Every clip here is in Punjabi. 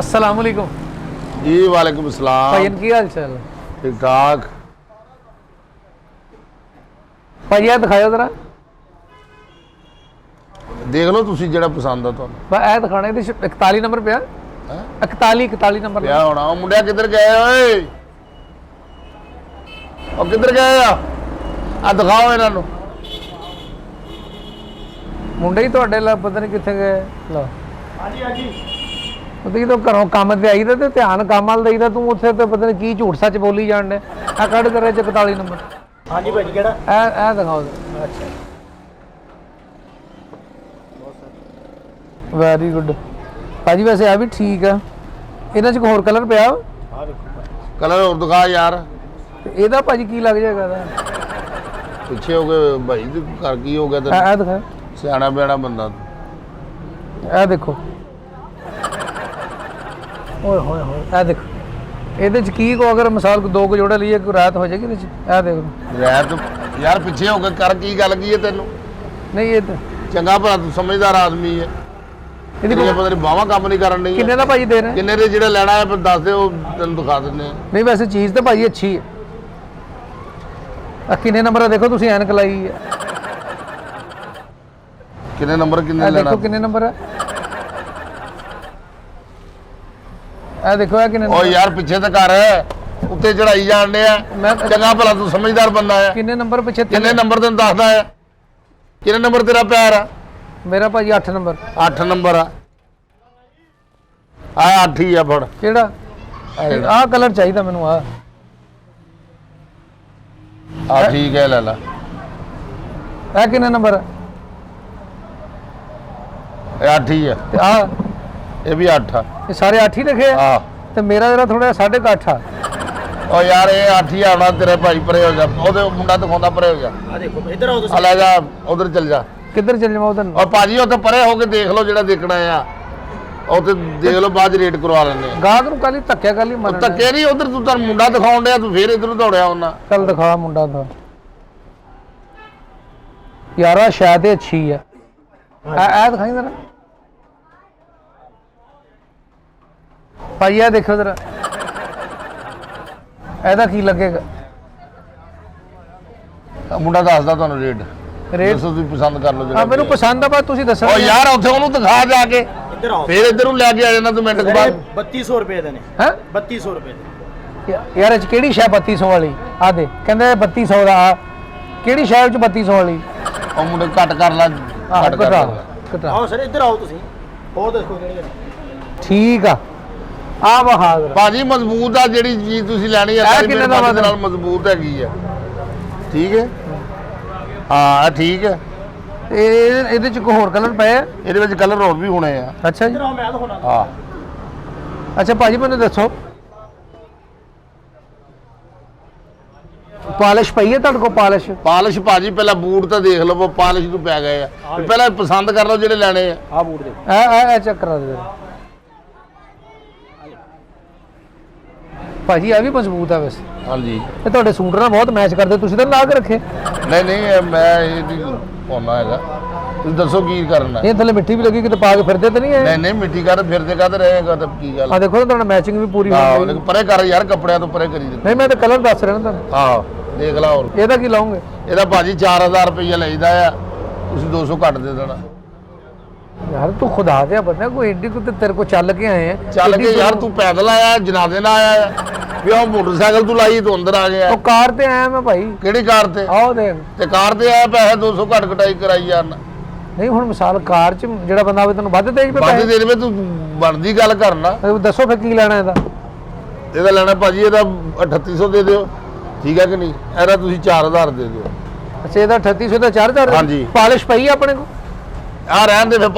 अस्सलाम वालेकुम जी। वालेकुम सलाम भाई, की हाल चाल? ठीक ठाक। भाई ये दिखाओ जरा, देख लो तुसी जेड़ा पसंद आ तुहानू। ए दिखाने 41 नंबर पे 41 नंबर क्या होना? ओ मुंडिया किधर गए ओए? ओ किधर गए आ दिखाओ इन्हां नू। मुंडे ही ਤੁਹਾਡੇ ਲਾ ਪਤਾ ਨਹੀਂ ਕਿੱਥੇ ਗਏ। ਲਾ हां जी ਉਹਦੀ ਤਾਂ ਘਰੋਂ ਕੰਮ ਤੇ ਆਈਦਾ ਤੇ ਧਿਆਨ ਕੰਮ ਵੱਲ ਦੇਈਦਾ, ਤੂੰ ਉੱਥੇ ਤੇ ਪਤਾ ਨਹੀਂ ਕੀ ਝੂਠ ਸੱਚ ਬੋਲੀ ਜਾਣ ਦੇ। ਆ ਕੱਢ ਕਰੇ 41 ਨੰਬਰ। हाँ जी भाजी केड़ा? ਇਹ ਦਿਖਾਓ। अच्छा ਵੈਰੀ ਗੁੱਡ ਭਾਜੀ। ਵੈਸੇ ਆ ਵੀ ਠੀਕ ਆ, ਇਹਨਾਂ 'ਚ ਕੋਈ ਹੋਰ ਕਲਰ ਪਿਆ? हाँ देखो कलर और दिखा यार। ਤੇ ਇਹਦਾ ਭਾਜੀ ਕੀ ਲੱਗ ਜਾਏਗਾ ਇਹਦਾ? पिछे हो गए भाई ते कर की हो गया? ਇਹ ਦਿਖਾ, सियाना बियाना बंदा। ਇਹ ਦੇਖੋ। ਓਏ ਹੋਏ ਹੋਏ, ਇਹ ਦੇਖੋ। ਇਹਦੇ 'ਚ ਕੀ ਕੋ ਅਗਰ ਮਿਸਾਲ ਦੋ ਕੁ ਜੋੜੇ ਲਈਏ ਕੋਈ ਰਾਤ ਹੋ ਜਾਏਗੀ ਇਹਦੇ 'ਚ? ਇਹ ਦੇਖੋ। रैत यार पिछे हो गए कर की गल की है तेनू? ਨਹੀਂ ਇਹ ਤਾਂ चंगा भला तू समझदार आदमी है। ਇਹਦੀ तेरी पता नहीं बावा काम नहीं करन दी। ਕਿੰਨੇ ਦਾ ਭਾਜੀ ਦੇ ਰਹੇ? किन्ने दे जेड़ा लेना है फिर दस दे, ओ तेन दिखा दिंदे आ। नहीं वैसे चीज़ तो भाई अच्छी है। किन्ने नंबर है देखो, तुसी ऐनक लाई है। किन्ने नंबर किन्ने लेना? देखो किन्ने नंबर है, ए देखो है किन्ने ओ यार पिछे तो कर, उत्ते चढ़ाई जाने आ। मैं चंगा भला तू समझदार बंदा है। किन्ने नंबर पीछे? किन्ने नंबर तेन दसदा है? किन्ने नंबर तेरा पैर आ? मेरा भाजी 8 नंबर। 8 नंबर आ 8 ही आ। फड़ केड़ा? आ कलर चाहिए मैनू। आ ठीक है, ले ला। ए किन्ने नंबर है? 8 ही है। ते आ ये भी 8 आ। ये सारे 8 ही लिखे हाँ। ते मेरा जरा थोड़ा 8.5 आ। ओ यार ये 8 ही आना तेरे भाई, परे हो जा। ओदे मुंडा दिखाਉਂਦਾ परे हो जा। हाँ देखो इधर आओ तो आ ले जा, उधर चल जा। किधर चल जावा उधर? और भाजी उत्ते परे हो के देख लो जेड़ा देखना है। उत्ते देख लो, बाद रेट करवा लेने। गाहक नूं काली धक्के काली मन धक्के नहीं, उधर तू तार मुंडा दिखाउण डया, तू फिर इधर दौड़िया होना। चल दिखा मुंडा था यारा, शायद ये अच्छी है। ए दिखाई जरा भाई, ये देखो जरा, ਇਹਦਾ ਕੀ ਲੱਗੇਗਾ? मुंडा दसदा ਤੁਹਾਨੂੰ रेट। रेट ਦੱਸੋ ਤੁਸੀਂ ਪਸੰਦ ਕਰ ਲਓ हाँ ਜਿਹੜਾ। मैनू पसंद आ, पर तुसी दसो। ओ यार ਉੱਥੇ ਉਹਨੂੰ ਦਿਖਾ ਜਾ ਕੇ, इधर आओ। फिर इधर ਨੂੰ ਲੈ ਕੇ ਆ ਜਾਣਾ ਤੂੰ ਮਿੰਟ ਬਾਅਦ। 3200 रुपए देने। हैं 3200 रुपए दे। यार ਇਹ 'ਚ ਕਿਹੜੀ ਸ਼ੈ 3200 ਵਾਲੀ? ਆ ਦੇ, ਕਹਿੰਦੇ 3200 ਦਾ। ਆ ਕਿਹੜੀ ਸ਼ੈ ਵਿੱਚ 3200 ਵਾਲੀ? ਉਹ ਮੁੰਡੇ ਘੱਟ ਕਰ ਲਾ, ਘੱਟ ਕਰ ਘਟਾ ਲਾ। ਘਟਾ। आओ सर इधर आओ तुसी। और देखो केड़ी ਠੀਕ ਆ। ਆ ਵਹਾ ਭਾਜੀ ਮਜ਼ਬੂਤ ਆ ਜਿਹੜੀ ਚੀਜ਼ ਤੁਸੀਂ ਲੈਣੀ ਹੈ, ਇਹ ਸਾਰੀ ਕਿੰਨੇ ਮੇਰੇ ਦਾ ਬੰਦੇ ਵਾ? ਨਾਲ ਮਜ਼ਬੂਤ ਹੈਗੀ ਆ। ਠੀਕ ਹੈ, ਹਾਂ ਇਹ ਠੀਕ ਹੈ। ਇਹ ਇਹਦੇ 'ਚ ਕੋਈ ਹੋਰ ਕਲਰ ਪਏ ਆ? ਇਹਦੇ ਵਿੱਚ ਕਲਰ ਹੋਰ ਵੀ ਹੋਣੇ ਆ। ਅੱਛਾ ਜੀ। इधर आओ मैं दिखाना। ਹਾਂ ਅੱਛਾ ਭਾਜੀ ਮੈਨੂੰ ਦੱਸੋ, ਪਾਲਿਸ਼ ਪਈ ਹੈ ਤੁਹਾਡੇ ਕੋਲ? ਪਾਲਿਸ਼ ਪਾਲਿਸ਼ ਭਾਜੀ ਪਹਿਲਾਂ ਬੂਟ ਤਾਂ ਦੇਖ ਲਓ, ਪਾਲਿਸ਼ ਨੂੰ ਪੈ ਗਏ ਆ। ਤੇ ਪਹਿਲਾਂ ਪਸੰਦ ਕਰ ਲਓ ਜਿਹੜੇ ਲੈਣੇ ਆ। हां बूट देखो। ਇਹ ਚੈੱਕ ਕਰਾ ਦੇ ਭਾਜੀ। ਇਹ ਵੀ ਮਜ਼ਬੂਤ ਆ ਵੈਸੇ। ਹਾਂਜੀ। ਇਹ ਤੁਹਾਡੇ ਸੂਟ ਨਾਲ ਬਹੁਤ ਮੈਚ ਕਰਦੇ, ਤੁਸੀਂ ਤਾਂ ਲਾ ਕੇ ਰੱਖੇ। ਨਹੀਂ ਨਹੀਂ, ਇਹ ਮੈਂ ਇਹ ਨਹੀਂ ਪਾਉਣਾ ਹੈਗਾ। ਤੁਸੀਂ ਦੱਸੋ ਕੀ ਕਰਨਾ। ਇਹ ਥੱਲੇ ਮਿੱਟੀ ਵੀ ਲੱਗੀ, ਕਿਤੇ ਪਾ ਕੇ ਫਿਰਦੇ ਤਾਂ ਨਹੀਂ ਇਹ? ਨਹੀਂ ਨਹੀਂ, ਮਿੱਟੀ ਕਰ ਫਿਰਦੇ ਕਾ ਤੇ ਰਹੇਗਾ ਤਾਂ ਕੀ ਗੱਲ। ਆ ਦੇਖੋ ਤੁਹਾਡਾ ਮੈਚਿੰਗ ਵੀ ਪੂਰੀ ਹੋ ਆਹੋ, ਗਈ। ਪਰੇ ਕਰ ਯਾਰ, ਕੱਪੜਿਆਂ ਤੋਂ ਪਰੇ ਕਰੀ ਦੇ। ਨਹੀਂ ਮੈਂ ਤਾਂ ਕਲਰ ਦੱਸ ਰਿਹਾ ਨਾ ਤੁਹਾਨੂੰ। ਆਹੋ ਦੇਖ ਲਾ। ਹੋਰ ਇਹਦਾ ਕੀ ਲਾਉਂਗੇ? ਇਹਦਾ ਭਾਜੀ 4000 ਰੁਪਈਆ ਲਈਦਾ ਆ, ਤੁਸੀਂ 200 ਘੱਟ ਦੇ ਦੇਣਾ। ਯਾਰ ਤੂੰ ਖੁਦਾ ਦਿਆ ਬੰਦਾ, ਕੋਈ ਏਡੀ ਕੋ ਤੇ ਤੇਰੇ ਕੋ ਚੱਲ ਕੇ ਆਏ ਆ। ਚੱਲ ਕੇ ਯਾਰ ਤੂੰ ਪੈਦਲ ਆਇਆ, ਜਨਾਜ਼ੇ ਨਾਲ ਆਇਆ ਆ? ਵੀ ਉਹ ਮੋਟਰਸਾਈਕਲ ਤੂੰ ਲਾਈ ਤੂੰ ਅੰਦਰ ਆ ਗਿਆ। ਉਹ ਕਾਰ ਤੇ ਆਇਆ ਮੈਂ ਭਾਈ। ਕਿਹੜੀ ਕਾਰ ਤੇ? ਆਓ ਦੇਖ। ਤੇ ਕਾਰ ਤੇ ਆਇਆ, ਪੈਸੇ 200 ਘੱਟ ਕਟਾਈ ਕਰਾਈ ਯਾਰ। ਨਹੀਂ ਹੁਣ ਮਿਸਾਲ ਕਾਰ 'ਚ ਜਿਹੜਾ ਬੰਦਾ ਆਵੇ ਤੈਨੂੰ ਵੱਧ ਦੇਜ ਪੇ ਵੱਧ ਦੇ ਦੇਵੇ, ਤੂੰ ਬਣਦੀ ਗੱਲ ਕਰਨਾ। ਦੱਸੋ ਫਿਰ ਕੀ ਲੈਣਾ ਇਹਦਾ? ਇਹਦਾ ਲੈਣਾ ਭਾਜੀ, ਇਹਦਾ 3800 ਦੇ ਦਿਓ, ਠੀਕ ਹੈ ਕਿ ਨਹੀਂ? ਇਹਦਾ ਤੁਸੀਂ 4000 ਦੇ ਦਿਓ। ਅੱਛਾ ਇਹਦਾ 3800 ਦਾ 4000? ਹਾਂਜੀ। ਪਾਲਿਸ਼ ਪਈ ਆ ਆਪਣੇ ਕੋ? ਆ ਰਹਿਣ ਦੇ ਫਿਰ,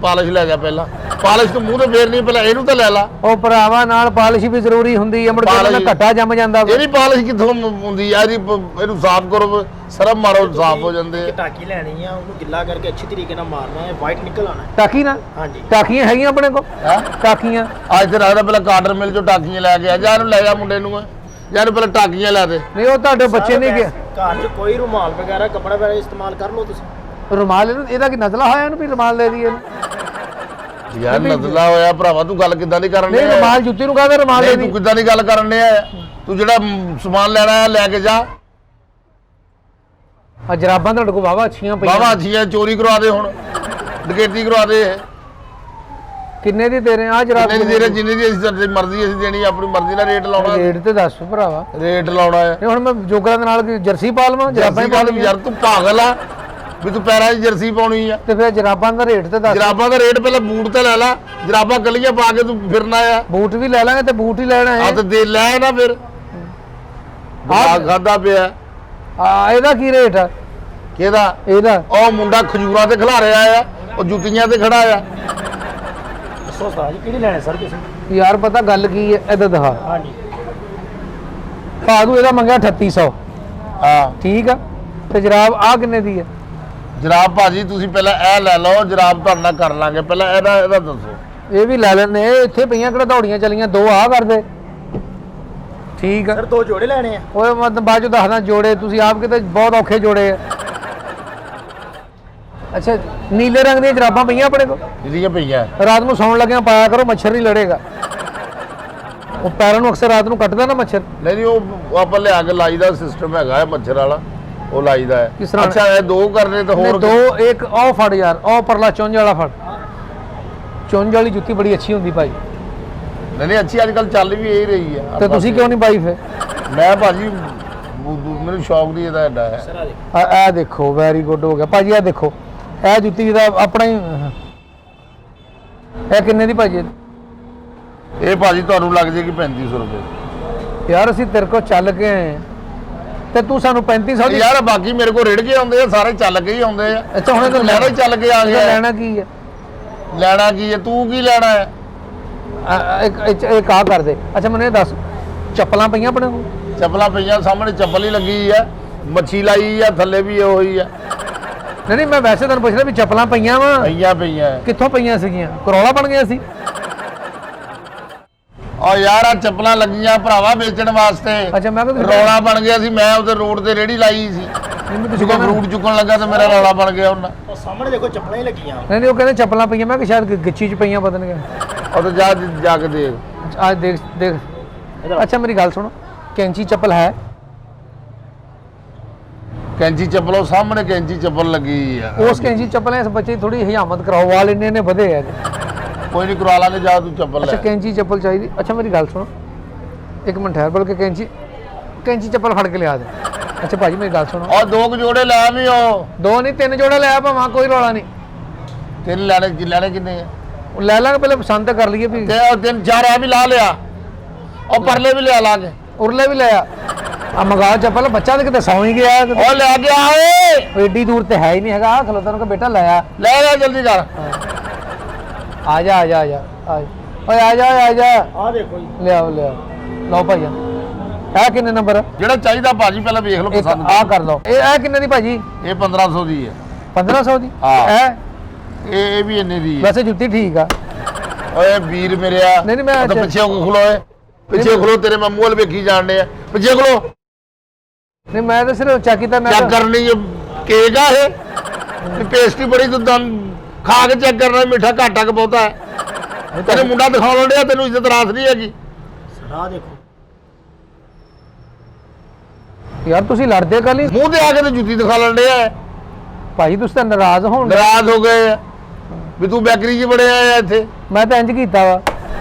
ਪਾਲਿਸ਼ ਲੈ ਗਿਆ ਪਹਿਲਾਂ। ਪਾਲਿਸ਼ ਤੋਂ ਮੂੰਹ ਤੇ ਫੇਰ ਨਹੀਂ, ਪਹਿਲਾਂ ਇਹਨੂੰ ਤਾਂ ਲੈ ਲਾ। ਉਹ ਭਰਾਵਾ ਨਾਲ ਪਾਲਿਸ਼ ਵੀ ਜ਼ਰੂਰੀ ਹੁੰਦੀ ਹੈ, ਮੁੜ ਕੇ ਘੱਟਾ ਜੰਮ ਜਾਂਦਾ। ਇਹਦੀ ਪਾਲਿਸ਼ ਕਿੱਥੋਂ ਹੁੰਦੀ ਆ? ਇਹਨੂੰ ਸਾਫ਼ ਕਰੋ, ਸਰਫ ਮਾਰੋ, ਸਾਫ਼ ਹੋ ਜਾਂਦੇ ਆ। टाकी लेनी है, ਉਹਨੂੰ ਗਿੱਲਾ ਕਰਕੇ ਅੱਛੀ ਤਰੀਕੇ ਨਾਲ ਮਾਰਨਾ ਹੈ, ਵਾਈਟ ਨਿਕਲ ਆਣਾ ਹੈ। ਟਾਕੀ ਨਾ? ਹਾਂਜੀ। ਟਾਕੀਆਂ ਹੈਗੀਆਂ ਆਪਣੇ ਕੋ? ਹੈਂ? ਟਾਕੀਆਂ ਅੱਜ ਤੇ ਰੱਖਦਾ, ਪਹਿਲਾਂ ਕਾਟਰ ਮਿਲ ਚੋਂ ਟਾਕੀਆਂ ਲੈ ਕੇ ਆ ਜਾ। ਇਹਨੂੰ ਲੈ ਜਾ ਮੁੰਡੇ ਨੂੰ, ਯਾਰ ਪਹਿਲਾਂ ਟਾਕੀਆਂ ਲੈ ਦੇ। ਨਹੀਂ ਉਹ ਤੁਹਾਡੇ ਬੱਚੇ ਨਹੀਂ ਗਿਆ। ਘਰ 'ਚ ਕੋਈ ਰੁਮਾਲ ਵਗੈਰਾ ਕੱਪੜਾ ਵਗੈਰਾ ਇਸਤੇਮਾਲ ਕਰ ਲਓ ਤੁਸੀਂ। ਰੁਮਾਲ ਇਹਨੂੰ, ਇਹਦਾ ਕੀ ਨਜ਼ਲਾ ਹੋਇਆ ਇਹਨੂੰ ਵੀ ਰੁਮਾਲ ਲੈ ਦਈਏ? ਯਾਰ ਨਜ਼ਲਾ ਹੋਇਆ ਭਰਾਵਾ, ਤੂੰ ਗੱਲ ਕਿੱਦਾਂ ਦੀ ਕਰਨ ਨਹੀਂ ਡਿਆ? ਰੁਮਾਲ ਜੁੱਤੀ ਨੂੰ ਕਹਦਾ ਰੁਮਾਲ ਨਹੀਂ, ਦੇ ਤੂੰ ਦੀ। ਕਿੱਦਾਂ ਦੀ ਗੱਲ ਕਰਨ ਡਿਆ? ਤੂੰ ਜਿਹੜਾ ਸਮਾਨ ਲੈਣਾ ਹੈ ਲੈ ਕੇ ਜਾ। ਆ ਜਰਾਬਾਂ ਤੁਹਾਡੇ ਕੋਲ ਵਾਵਾ ਅੱਛੀਆਂ ਪਈਆਂ। ਬਾਵਾ ਅੱਛੀ ਚੋਰੀ ਕਰਵਾ ਦੇ, ਹੁਣ ਡਕੈਤੀ ਕਰਵਾ ਦੇ। ਕਿੰਨੇ ਦੀ ਦੇ ਰਹੇ ਆ ਜਰਾਬ? ਜਿੰਨੇ ਦੀ ਦੇ ਰਹੇ, ਜਿੰਨੇ ਦੀ ਅਸੀਂ ਮਰਜ਼ੀ ਅਸੀਂ ਦੇਣੀ, ਆਪਣੀ ਮਰਜ਼ੀ ਨਾਲ ਰੇਟ ਲਾਉਣਾ। ਰੇਟ ਤੇ ਦੱਸ ਭਰਾਵਾ। ਰੇਟ ਲਾਉਣਾ ਹੈ। ਇਹ ਹੁਣ ਮੈਂ ਜੋਗਰਾਂ ਦੇ ਨਾਲ ਜਰਸੀ ਪਾ ਲਵਾਂ, ਜਰਾਬਾਂ ਹੀ ਪਾ ਜਰਾਬਾਂ ਲਵਾਂ ਯਾਰ, ਤੂੰ ਪਾਗਲ ਆ ਵੀ ਤੂੰ ਪੈਰਾਂ 'ਚ ਜਰਸੀ ਪਾਉਣੀ ਆ? ਤੇ ਫਿਰ ਜਰਾਬਾਂ ਦਾ ਰੇਟ ਤੇ ਦੱਸ। ਜਰਾਬਾਂ ਦਾ ਰੇਟ ਪਹਿਲਾਂ ਬੂਟ ਤੇ ਲੈ ਲੈ, ਜਰਾਬਾਂ ਗਲੀਆਂ ਪਾ ਕੇ ਤੂੰ ਫਿਰਨਾ ਆ। ਬੂਟ ਵੀ ਲੈ ਲਾਂਗੇ ਤੇ ਬੂਟ ਹੀ ਲੈਣਾ ਆ ਹੈ। ਤੇ ਦੇ ਲੈ ਨਾ ਫਿਰ, ਆ ਖਾਦਾ ਪਿਆ। ਆ ਇਹਦਾ ਕੀ ਰੇਟ ਆ? ਕਿਹਦਾ? ਇਹਦਾ ਉਹ ਮੁੰਡਾ ਖਜੂਰਾਂ ਤੇ ਖਿਲਾ ਰਿਹਾ ਆ, ਉਹ ਜੁੱਤੀਆਂ ਤੇ ਖੜਾ ਆ। ਦੱਸੋ ਉਸਤਾਦ ਜੀ ਕਿਹੜੀ ਲੈਣੇ ਸਰ ਤੁਸੀਂ? ਯਾਰ ਪਤਾ ਗੱਲ ਕੀ ਹੈ, ਇਹਦਾ ਦਿਖਾ। ਹਾਂਜੀ ਭਾਦੂ ਇਹਦਾ ਮੰਗਿਆ 3800। ਹਾਂ ਠੀਕ ਆ, ਤੇ ਜਰਾਬ ਆ ਕਿੰਨੇ ਦੀ ਹੈ? ਜਰਾਬ ਭਾਜੀ ਤੁਸੀਂ ਪਹਿਲਾਂ ਇਹ ਲੈ ਲਓ, ਜਰਾਬ ਤੁਹਾਡੇ ਨਾਲ ਕਰ ਲਾਂਗੇ। ਪਹਿਲਾਂ ਇਹਦਾ ਦੱਸੋ। ਇਹ ਵੀ ਲੈ ਲੈਣੇ, ਇੱਥੇ ਪਈਆਂ ਕਿਹੜਾ ਦੌੜੀਆਂ ਚਲੀਆਂ, ਦੋ ਆ ਕਰਦੇ। ਠੀਕ ਆ, ਸਰ 2 ਜੋੜੇ ਲੈਣੇ ਆ। ਓਏ ਮਤਲਬ ਬਾਅਦ ਚੋਂ ਦੱਸਦਾ ਜੋੜੇ ਤੁਸੀਂ ਆਪ ਕਿਤੇ ਬਹੁਤ ਔਖੇ ਜੋੜੇ ਆ। ਅੱਛਾ, ਨੀਲੇ ਰੰਗ ਦੀਆਂ ਜਰਾਬਾਂ ਪਈਆਂ ਆਪਣੇ ਕੋਲ, ਜਿਹੜੀਆਂ ਪਈਆਂ ਰਾਤ ਨੂੰ ਸੌਣ ਲੱਗਿਆ ਪਾਇਆ ਕਰੋ, ਮੱਛਰ ਨਹੀਂ ਲੜੇਗਾ। ਉਹ ਪੈਰਾਂ ਨੂੰ ਅਕਸਰ ਰਾਤ ਨੂੰ ਕੱਟਦਾ ਨਾ ਮੱਛਰ। ਨਹੀਂ, ਉਹ ਆਪਾਂ ਲਿਆ ਕੇ ਲਾਈ ਦਾ ਸਿਸਟਮ ਹੈਗਾ ਹੈ ਮੱਛਰ ਵਾਲਾ, ਉਹ ਲਾਈਦਾ ਹੈ। ਕਿਸ ਤਰ੍ਹਾਂ? ਅੱਛਾ, ਇਹ 2 ਕਰਨੇ ਤਾਂ ਨਹੀਂ ਹੋਰ ਦੋ, ਇੱਕ ਉਹ ਫੜ ਯਾਰ, ਉਹ ਪਰਲਾ ਚੁੰਝ ਵਾਲਾ ਫੜ। ਚੁੰਝ ਵਾਲੀ ਜੁੱਤੀ ਬੜੀ ਅੱਛੀ ਹੁੰਦੀ ਭਾਈ। ਨਹੀਂ ਅੱਛੀ ਅੱਜ ਕੱਲ ਚੱਲ ਵੀ ਇਹ ਰਹੀ ਹੈ। ਤੇ ਤੁਸੀਂ ਕਿਉਂ ਨਹੀਂ ਪਾਈ ਫੇ? ਮੈਂ ਭਾਜੀ ਮੈਨੂੰ ਸ਼ੌਕ ਨਹੀਂ ਇਹਦਾ ਐਡਾ ਹੈ। ਸਰ ਆ ਦੇਖੋ। ਇਹ ਦੇਖੋ, ਵੈਰੀ ਗੁੱਡ ਹੋ ਗਿਆ ਭਾਜੀ। ਇਹ ਦੇਖੋ, ਇਹ ਜੁੱਤੀ ਦਾ ਆਪਣਾ ਹੀ। ਇਹ ਕਿੰਨੇ ਦੀ ਭਾਜੀ? ਇਹ ਭਾਜੀ ਤੁਹਾਨੂੰ ਲੱਗ ਜਾਏਗੀ 3500 ਰੁਪਏ। ਯਾਰ ਅਸੀਂ ਤੇਰੇ ਕੋਲ ਚੱਲ ਕੇ ਆਏ ਤੇ ਤੂੰ ਸਾਨੂੰ 3500 ਦੀ। ਯਾਰ ਬਾਕੀ ਮੇਰੇ ਕੋਲ ਰਿੜ ਕੇ ਆਉਂਦੇ ਆ, ਸਾਰੇ ਚੱਲ ਕੇ ਹੀ ਆਉਂਦੇ ਆ। ਅੱਛਾ, ਹੁਣ ਤੂੰ ਲੈਣਾ ਹੀ ਚੱਲ ਕੇ ਆ ਗਿਆ। ਲੈਣਾ ਕੀ ਹੈ? ਲੈਣਾ ਕੀ ਹੈ? ਤੂੰ ਕੀ ਲੈਣਾ ਹੈ? ਇੱਕ ਆ ਕਰ ਦੇ। ਅੱਛਾ ਮੈਨੂੰ ਇਹ ਦੱਸ, ਚੱਪਲਾਂ ਪਈਆਂ ਆਪਣੇ ਕੋਲ? ਚੱਪਲਾਂ ਪਈਆਂ ਸਾਹਮਣੇ, ਚੱਪਲ ਹੀ ਲੱਗੀ ਆ, ਮੱਛੀ ਲਾਈ ਆ, ਥੱਲੇ ਵੀ ਇਹੋ ਹੀ ਆ। ਨਹੀਂ ਮੈਂ ਵੈਸੇ ਤੁਹਾਨੂੰ ਪੁੱਛ ਰਿਹਾ ਵੀ ਚੱਪਲਾਂ ਪਈਆਂ ਵਾ ਪਈਆਂ ਕਿੱਥੋਂ ਪਈਆਂ ਸੀਗੀਆਂ? ਕਰੌਲਾ ਬਣ ਗਿਆ ਸੀ? ਓ ਯਾਰ ਆ ਚੱਪਲਾਂ ਲੱਗੀਆਂ ਭਰਾਵਾ ਵੇਚਣ ਵਾਸਤੇ। ਅੱਛਾ, ਮੈਂ ਕਿਹਾ ਰੌਲਾ ਬਣ ਗਿਆ ਸੀ। ਮੈਂ ਉਹਦੇ ਰੋਡ ਤੇ ਰੇੜੀ ਲਾਈ ਸੀ, ਤੁਸੀਂ ਜਦੋਂ ਫਰੂਟ ਚੁੱਕਣ ਲੱਗਾ ਤਾਂ ਮੇਰਾ ਰੌਲਾ ਬਣ ਗਿਆ ਉਹਨਾਂ। ਉਹ ਸਾਹਮਣੇ ਦੇਖੋ ਚੱਪਲਾਂ ਹੀ ਲੱਗੀਆਂ। ਨਹੀਂ ਉਹ ਕਹਿੰਦੇ ਚੱਪਲਾਂ ਪਈਆਂ। ਮੈਂ ਕਿ ਸ਼ਾਇਦ ਗਿੱਚੀ 'ਚ ਪਈਆਂ ਪਤਾ ਨਹੀਂ। ਉਹ ਤਾਂ ਜਾ ਕੇ ਦੇਖ। ਅੱਜ ਦੇਖ ਦੇਖ। ਅੱਛਾ ਮੇਰੀ ਗੱਲ ਸੁਣੋ, ਕੈਂਚੀ ਚੱਪਲ ਹੈ? ਕੈਂਚੀ ਚੱਪਲ ਉਹ ਸਾਹਮਣੇ ਕੈਂਚੀ ਚੱਪਲ ਲੱਗੀ ਆ। ਉਸ ਕੈਂਚੀ ਚੱਪਲ ਇਸ ਬੱਚੇ ਦੀ ਥੋੜੀ ਹਜਾਮਤ ਕਰਾਓ, ਵਾਲ ਇੰਨੇ ਨੇ ਵਧੇ ਆ। ਕੋਈ ਨਹੀਂ ਕਰਵਾ ਲਾਂਗੇ, ਜਾ ਤੂੰ ਚੱਪਲ ਅੱਛਾ ਲੈ। ਕੈਂਚੀ ਚੱਪਲ ਚਾਹੀਦੀ। ਅੱਛਾ ਮੇਰੀ ਗੱਲ ਸੁਣੋ, ਇੱਕ ਮਿੰਟ ਠਹਿਰ, ਬਲਕਿ ਕੈਂਚੀ ਚੱਪਲ ਫੜ ਕੇ ਲਿਆ ਦੇ। ਅੱਛਾ ਭਾਜੀ ਮੇਰੀ ਗੱਲ ਸੁਣੋ, ਔਰ 2 ਜੋੜੇ ਲੈ ਵੀ ਉਹ 2 ਨਹੀਂ 3 ਜੋੜੇ ਲੈ ਭਾਵਾਂ, ਕੋਈ ਰੌਲਾ ਨਹੀਂ। 3 ਲੈਣੇ ਕਿੰਨੇ ਆ? ਉਹ ਲੈ ਲਾਂਗੇ, ਪਹਿਲੇ ਪਸੰਦ ਤਾਂ ਕਰ ਲਈਏ ਵੀ। ਤੇ ਉਹ 3-4 ਆ ਵੀ ਲਾ ਲਿਆ, ਉਹ ਪਰਲੇ ਵੀ ਲਿਆ ਲਾ ਕੇ। ਉਰਲੇ ਵੀ ਲਿਆ ਆ ਮੰਗਾ ਚੱਪਲ। ਬੱਚਾ ਤੇ ਕਿਤੇ ਸੌਂ ਹੀ ਗਿਆ। ਉਹ ਲੈ ਕੇ ਆ ਓਏ, ਉਹ ਏਡੀ ਦੂਰ ਤੇ ਹੈ ਹੀ ਨਹੀਂ ਹੈਗਾ। ਆ ਖਲੋਤਾ ਨੂੰ ਕਿ ਬੇਟਾ ਲਾਇਆ। ਲੈ ਜਲਦੀ ਕਰ। ਆ ਜਾ ਆ ਜਾ ਆ ਜਾ ਓਏ ਆ ਜਾ ਆ ਜਾ। ਆ ਦੇਖੋ ਜੀ। ਲਿਆਓ ਲਓ ਭਾਈ। ਇਹ ਕਿੰਨੇ ਨੰਬਰ? ਜਿਹੜਾ ਚਾਹੀਦਾ ਭਾਜੀ ਪਹਿਲਾਂ ਵੇਖ ਲਓ ਇੱਕ ਪਸੰਦ। ਆ ਕਰ ਲਓ। ਇਹ ਕਿੰਨੇ ਦੀ ਭਾਜੀ? ਇਹ 1500 ਦੀ ਹੈ। 1500 ਦੀ? ਹਾਂ। ਇਹ ਇਹ ਵੀ ਇੰਨੇ ਦੀ ਹੈ। ਵੈਸੇ ਜੁੱਤੀ ਠੀਕ ਆ। ਓਏ ਵੀਰ ਮੇਰਿਆ, ਨਹੀਂ ਮੈਂ ਉਹ ਤਾਂ ਪਿੱਛੇ ਖਲੋ ਓਏ, ਪਿੱਛੇ ਖਲੋ, ਤੇਰੇ ਮਾਮੂ ਵਾਲ ਵੇਖੀ ਜਾਣਦੇ ਆ, ਪਿੱਛੇ ਖਲੋ। ਨਹੀਂ ਮੈਂ ਤਾਂ ਸਿਰਫ ਚੈੱਕ ਕੀਤਾ। ਮੈਂ ਚੈੱਕ ਕਰਨੀ ਕੇਕ ਆ ਇਹ ਪੇਸਟਰੀ ਬੜੀ ਤੂੰ ਖਾ ਕੇ ਚੈੱਕ ਕਰਨਾ ਮਿੱਠਾ ਘਾਟਾ ਕਿ ਬਹੁਤਾ ਹੈ। ਤੇਰੇ ਮੁੰਡਾ ਦਿਖਾਉਣ ਡਿਆ, ਤੈਨੂੰ ਇੱਜ਼ਤ ਰਾਸ ਨਹੀਂ ਹੈਗੀ। ਸਰ ਆ ਦੇਖੋ। ਯਾਰ ਤੁਸੀਂ ਲੜਦੇ ਕੱਲ ਹੀ ਮੂੰਹ ਤੇ ਆ ਕੇ ਤੇ ਜੁੱਤੀ ਦਿਖਾ ਲੈਣ ਡਿਆ। ਭਾਈ, ਤੁਸੀਂ ਤਾਂ ਨਾਰਾਜ਼ ਹੋਣ। ਨਾਰਾਜ਼ ਹੋ ਗਏ ਆ ਵੀ ਤੂੰ ਬੈਕਰੀ 'ਚ ਬੜਿਆ ਆ ਇੱਥੇ। ਮੈਂ ਤਾਂ ਇੰਜ ਕੀਤਾ ਵਾ।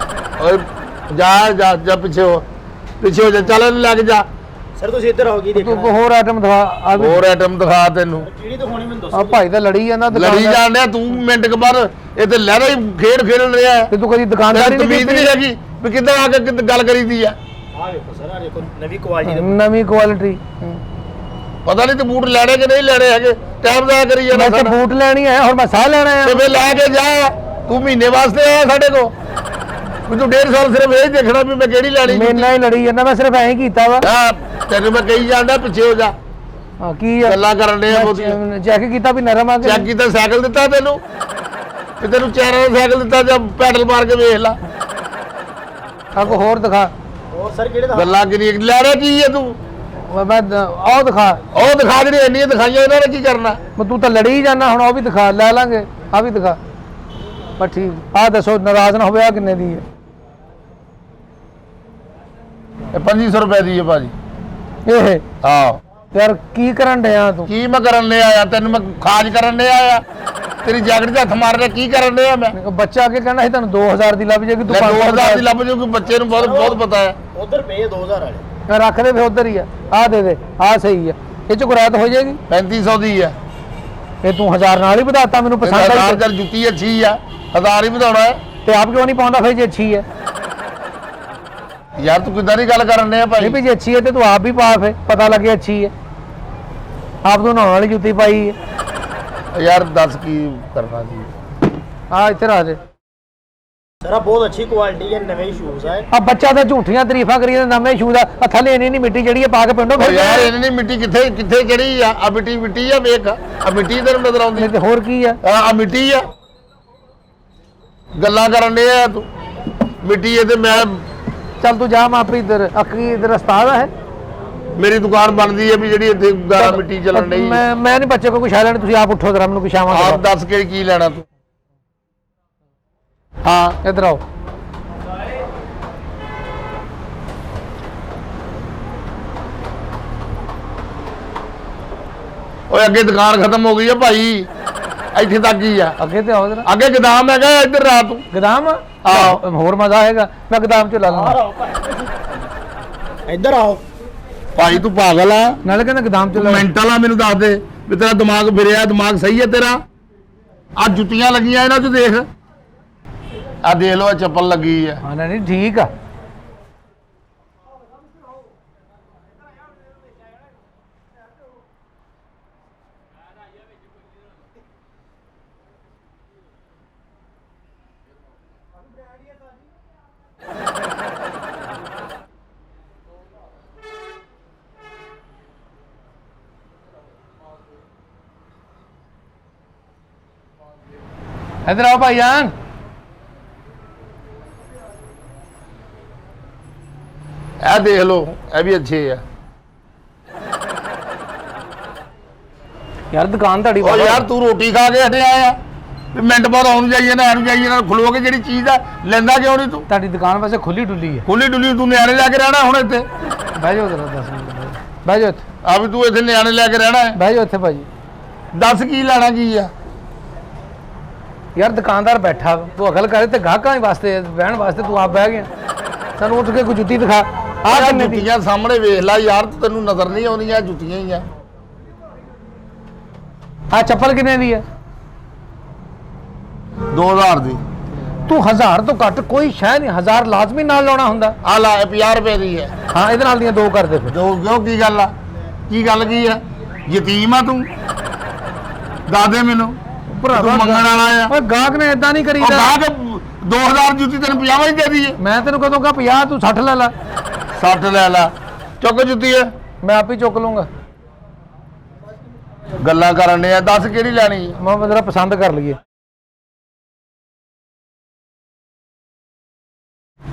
ਓਏ ਜਾ ਪਿੱਛੇ ਹੋ ਜਾ, ਚੱਲ ਇਹਨੂੰ ਲੈ ਕੇ ਜਾ। ਸਰ ਤੁਸੀਂ ਇੱਧਰ ਆਓ, ਕੀ ਤੂੰ ਦੇਖਣਾ? ਹੋਰ ਆਈਟਮ ਦਿਖਾ। ਆ ਵੀ ਹੋਰ ਆਈਟਮ ਦਿਖਾ ਤੈਨੂੰ। ਕਿਹੜੀ ਦਿਖਾਉਣੀ ਮੈਨੂੰ ਆ ਦੱਸੋ। ਭਾਈ ਤਾਂ ਲੜੀ ਜਾਂਦਾ ਲੜੀ ਦੁਕਾਨਦਾਰ। ਜਾਣ ਡਿਆ ਤੂੰ, ਮਿੰਟ ਕੁ ਬਾਅਦ ਇਹ ਤੇ ਲਹਿਰਾ ਹੀ ਖੇਡ ਰਿਹਾ ਹੈ। ਤੇ ਤੂੰ ਕਦੀ ਦੁਕਾਨਦਾਰੀ ਨਹੀਂ ਤਮੀਜ਼ ਨਹੀਂ ਹੈਗੀ ਵੀ ਕਿੱਦਾਂ ਆ ਕੇ ਗੱਲ ਕਰੀਦੀ ਆ। ਆ ਦੇਖੋ ਸਰ, ਆ ਦੇਖੋ ਨਵੀਂ ਕੁਆਲਿਟੀ ਦੇ। ਨਵੀਂ ਕੁਆਲਿਟੀ। ਪਤਾ ਨਹੀਂ ਤੇ ਬੂਟ ਲੈਣੇ ਕਿ ਨਹੀਂ ਲੈਣੇ ਹੈਗੇ, ਟਾਈਮ ਜ਼ਾਇਆ ਕਰੀ ਮੈਂ ਜਾਂਦਾ ਤਾਂ ਬੂਟ ਲੈਣੀ ਆ, ਹੁਣ ਮੈਂ ਸਾਹ ਲੈਣਾ ਆ। ਤੇ ਫੇ ਲੈ ਕੇ ਜਾ। ਤੂੰ ਮਹੀਨੇ ਵਾਸਤੇ ਆਇਆ ਸਾਡੇ ਕੋਲ ਵੀ ਤੂੰ 1.5 ਸਾਲ ਸਿਰਫ ਇਹ ਦੇਖਣਾ ਵੀ ਮੈਂ ਕਿਹੜੀ ਲੈਣੀ। ਮੇਰੇ ਨਾਲ ਹੀ ਲੜੀ ਜਾਂਦਾ, ਮੈਂ ਸਿਰਫ ਐਂ ਹੀ ਕੀਤਾ ਵਾ। ਤੈਨੂੰ ਮੈਂ ਕਹੀ ਜਾਂਦਾ ਪਿੱਛੇ ਹੋ ਜਾ। ਹਾਂ ਕੀ ਆ? ਗੱਲਾਂ ਕਰਨ ਦੇ ਆ ਬਹੁਤੀਆਂ। ਚੈੱਕ ਕੀਤਾ ਵੀ ਨਰਮ ਆ ਕਿ ਚੈੱਕ ਕੀਤਾ, ਸਾਈਕਲ ਦਿੱਤਾ ਤੈਨੂੰ ਤੇ ਤੈਨੂੰ ਚੈਨਲ ਦਾ ਸਾਈਕਲ ਦਿੱਤਾ, ਜਾਂ ਪੈਡਲ ਮਾਰ ਕੇ ਵੇਖ ਲਾ। ਆ ਕੋ ਹੋਰ ਦਿਖਾ। ਹੋਰ ਸਰ ਕਿਹੜੇ ਦਾ? ਗੱਲਾਂ ਕਿੰਨੀ ਲੈਣਾ ਕੀ ਹੈ ਤੂੰ? ਮੈਂ ਉਹ ਦਿਖਾ। ਉਹ ਦਿਖਾ ਜਿਹੜੇ ਇੰਨੀਆਂ ਦਿਖਾਈਆਂ, ਇਹਨਾਂ ਨੇ ਕੀ ਕਰਨਾ? ਤੂੰ ਤਾਂ ਲੜੀ ਜਾਣਾ, ਹੁਣ ਉਹ ਵੀ ਦਿਖਾ। ਲੈ ਲਾਂਗੇ, ਆ ਵੀ ਦਿਖਾ। ਬਸ ਠੀਕ ਆ ਦੱਸੋ ਨਾਰਾਜ਼ ਨਾ ਹੋਵੇ ਆ ਕਿੰਨੇ ਦੀ ਹੈ ਇਹ 2500 ਰੁਪਏ ਦੀ ਹੈ ਭਾਜੀ ਇਹ ਹਾਂ ਯਾਰ ਕੀ ਕਰਨ ਡਿਆ ਤੂੰ ਕੀ ਮੈਂ ਕਰਨ ਲਿਆ ਆ ਤੈਨੂੰ ਮੈਂ ਖਾਜ ਕਰਨ ਲਿਆ ਆ ਤੇਰੀ ਜੈਕਟ 'ਚ ਹੱਥ ਮਾਰ ਰਿਹਾ ਕੀ ਕਰਨ ਲਿਆ ਮੈਂ ਬੱਚਾ ਅੱਗੇ ਕਹਿੰਦਾ ਸੀ ਤੁਹਾਨੂੰ 2000 ਦੀ ਲੱਭ ਜਾਏਗੀ ਤੂੰ 2000 ਦੀ ਲੱਭ ਜੂਗੀ ਬੱਚੇ ਨੂੰ ਬਹੁਤ ਪਤਾ ਹੈ ਉਧਰ ਪਏ 2000 ਵਾਲੇ ਰੱਖ ਦੇ ਫੇ ਉਧਰ ਹੀ ਆ ਦੇ ਦੇ ਆ ਸਹੀ ਆ ਇਹ ਚ ਗੁਰਾਤ ਹੋ ਜਾਏਗੀ 3500 ਦੀ ਆ ਇਹ ਤੂੰ 1000 ਨਾਲ ਹੀ ਵਧਾਤਾ ਮੈਨੂੰ ਪਸੰਦ ਆਈ ਹਜ਼ਾਰ ਚੱਲ ਜੁੱਤੀ ਅੱਛੀ ਆ 1000 ਹੀ ਵਧਾਉਣਾ ਹੈ ਤੇ ਆਪ ਕਿਉਂ ਨਹੀਂ ਪਾਉਂਦਾ ਫੇ ਜੇ ਅੱਛੀ ਹੈ ਯਾਰ ਤੂੰ ਕਿੱਦਾਂ ਦੀ ਗੱਲ ਕਰਨ ਲਿਆ ਭਾਈ ਨਹੀਂ ਵੀ ਜੇ ਅੱਛੀ ਹੈ ਤੇ ਤੂੰ ਆਪ ਵੀ ਪਾ ਫੇ ਪਤਾ ਲੱਗੇ ਅੱਛੀ ਹੈ ਆਪ ਤੋਂ ਨਹਾਉਣ ਵਾਲੀ ਜੁੱਤੀ ਪਾਈ ਹੈ ਯਾਰ ਦੱਸ ਕੀ ਕਰਨਾ ਜੀ ਆ ਇੱਥੇ ਰੱਖ ਦੇ ਸਰ ਬਹੁਤ ਅੱਛੀ ਕੁਆਲਿਟੀ ਹੈ ਨਵੇਂ ਸ਼ੂਜ਼ ਹੈ ਆ ਬੱਚਾ ਤਾਂ ਝੂਠੀਆਂ ਤਾਰੀਫਾਂ ਕਰੀ ਜਾਂਦਾ ਨਵੇਂ ਸ਼ੂ ਦਾ ਥੱਲੇ ਨਹੀਂ ਮਿੱਟੀ ਜਿਹੜੀ ਹੈ ਪਾ ਕੇ ਪਿੰਡੋਂ ਉਹ ਫਿਰ ਯਾਰ ਇਹਨੇ ਮਿੱਟੀ ਕਿੱਥੇ ਚੜੀ ਆ ਮਿੱਟੀ ਆ ਵੇਖ ਆ ਮਿੱਟੀ ਤੈਨੂੰ ਨਜ਼ਰ ਆਉਂਦੀ ਨਹੀਂ ਤੇ ਹੋਰ ਕੀ ਆ ਆ ਮਿੱਟੀ ਆ ਗੱਲਾਂ ਕਰਨ ਦੇ ਆ ਤੂੰ ਮਿੱਟੀ ਇਹ ਤੇ ਮੈਂ ਚੱਲ ਤੂੰ ਜਾ ਮਾਪੀ ਇੱਧਰ ਅਖੀ ਇੱਧਰ ਉਸਤਾਦ ਹੈ ਮੇਰੀ ਦੁਕਾਨ ਬਣਦੀ ਹੈ ਵੀ ਜਿਹੜੀ ਇੱਥੇ ਗਾਰਾ ਮਿੱਟੀ ਚੱਲਣ ਡਈ ਮੈਂ ਨਹੀਂ ਬੱਚੇ ਕੋ ਕੁਛ ਆ ਲੈਣ ਤੁਸੀਂ ਆਪ ਉੱਠੋ ਜਰਾ ਮੈਨੂੰ ਕੁਛ ਆਵਾਂ ਆਪ ਦੱਸ ਕੇ ਕੀ ਲੈਣਾ ਤੂੰ ਹਾਂ ਇੱਧਰ ਆਓ ਓਏ ਅੱਗੇ ਦੁਕਾਨ ਖਤਮ ਹੋ ਗਈ ਆ ਭਾਈ ਇੱਥੇ ਤੱਕ ਹੀ ਆ ਅੱਗੇ ਤੇ ਆਓ ਜਰਾ ਅੱਗੇ ਗਦਾਮ ਹੈਗਾ ਇੱਧਰ ਰਾਤ ਨੂੰ ਗਦਾਮ ਆਹੋ। ਹੋਰ ਮਜ਼ਾ ਆਏਗਾ ਮੈਂ ਗਦਾਮ ਚ ਲਾ ਲਵਾਂ ਇੱਧਰ ਆਓ ਭਾਈ ਤੂੰ ਪਾਗਲ ਆ ਨਾਲੇ ਕਹਿੰਦਾ ਗਦਾਮ ਚ ਲਾ ਮੈਂਟਲ ਆ ਮੈਨੂੰ ਦੱਸ ਦੇ ਵੀ ਤੇਰਾ ਦਿਮਾਗ ਫਿਰਿਆ ਦਿਮਾਗ ਸਹੀ ਹੈ ਤੇਰਾ ਆ ਜੁੱਤੀਆਂ ਲੱਗੀਆਂ ਇਹਨਾਂ 'ਚ ਦੇਖ ਆ ਦੇਖ ਲਓ ਚੱਪਲ ਲੱਗੀ ਆ ਹਾਂ ਨਹੀਂ ਠੀਕ ਆ इधर आओ भाईजान ਇਹ ਦੇਖ ਲਓ ਇਹ ਵੀ ਅੱਛੇ ਆ यार दुकान ਤੁਹਾਡੀ ਓ ਯਾਰ ਤੂੰ ਰੋਟੀ ਖਾ ਕੇ ਹਟਿਆ ਆ ਵੀ ਮਿੰਟ ਬਾਅਦ ਆਉਣ ਜਾਈਏ ਨਾ ਐਨੂੰ ਜਾਈਏ ਨਾ ਖਲੋ ਕੇ ਜਿਹੜੀ ਚੀਜ਼ ਆ ਲੈਂਦਾ ਕਿਉਂ ਨਹੀਂ ਤੂੰ ਤੁਹਾਡੀ ਦੁਕਾਨ ਵੈਸੇ ਖੁੱਲੀ ਡੁੱਲੀ ਹੈ ਖੁੱਲੀ ਡੁੱਲੀ ਤੂੰ ਨਿਆਣੇ ਲੈ ਕੇ ਰਹਿਣਾ ਹੁਣ ਇੱਥੇ ਬਹਿ ਜਾਓ ਜਰਾ 10 ਮਿੰਟ ਬਹਿ ਜਾਓ ਇੱਥੇ ਆ ਵੀ ਤੂੰ ਇੱਥੇ ਨਿਆਣੇ ਲੈ ਕੇ ਰਹਿਣਾ ਹੈ ਬਹਿ ਜਾਓ ਇੱਥੇ ਭਾਜੀ ਦੱਸ ਕੀ ਲੈਣਾ ਕੀ ਆ ਯਾਰ ਦੁਕਾਨਦਾਰ ਬੈਠਾ ਵਾ, ਤੂੰ ਅਕਲ ਕਰੇ ਤੇ ਗਾਹਕਾਂ ਵਾਸਤੇ ਬਹਿਣ ਵਾਸਤੇ ਤੂੰ ਆਪ ਬਹਿ ਗਿਆ ਸਾਨੂੰ ਉੱਠ ਕੇ ਕੋਈ ਜੁੱਤੀ ਦਿਖਾ ਆ ਆਹ ਕਿੰਨੇ ਦੀ ਜੁੱਤੀਆਂ ਸਾਹਮਣੇ ਵੇਖ ਲੈ ਯਾਰ ਤੈਨੂੰ ਨਜ਼ਰ ਨਹੀਂ ਆਉਂਦੀਆਂ ਜੁੱਤੀਆਂ ਹੀ ਆ ਆ ਚੱਪਲ ਕਿੰਨੇ ਦੀ ਹੈ 2000 ਦੀ ਤੂੰ 1000 ਤੋਂ ਘੱਟ ਕੋਈ ਸ਼ੈ ਨਹੀਂ 1000 ਲਾਜ਼ਮੀ ਨਾਲ ਲਾਉਣਾ ਹੁੰਦਾ ਆ ਲਾ ਇਹ 50 ਰੁਪਏ ਦੀ ਹੈ ਹਾਂ ਇਹਦੇ ਨਾਲ ਦੀਆਂ ਦੋ ਕਰ ਦੇ ਫਿਰ ਜੋ ਕਿਉਂ ਕੀ ਗੱਲ ਆ ਕੀ ਗੱਲ ਕੀ ਆ ਯਤੀਮ ਆ ਤੂੰ ਦੱਸ ਦੇ ਮੈਨੂੰ ਤੂੰ ਮੰਗਣ ਵਾਲਾ ਆ ਓਏ ਗਾਹਕ ਨੇ ਇਦਾਂ ਨਹੀਂ ਉਹ ਕਰੀਦਾ ਗਾਹਕ 2000 ਜੁੱਤੀ ਤੈਨੂੰ 50 ਹੀ ਦੇ ਦਈਏ ਮੈਂ ਤੈਨੂੰ ਕਦੋਂ ਕਹਾ 50 ਤੂੰ 60 ਲੈ ਲੈ 60 ਲੈ ਲਾ ਚੁੱਕ ਜੁੱਤੀ ਹੈ ਮੈਂ ਆਪ ਹੀ ਚੁੱਕ ਲੂੰਗਾ ਗੱਲਾਂ ਕਰਨ ਨੇ ਆ ਦੱਸ ਕਿਹੜੀ ਲੈਣੀ ਹੈ ਮੈਂ ਜਰਾ ਪਸੰਦ ਕਰ ਲਈਏ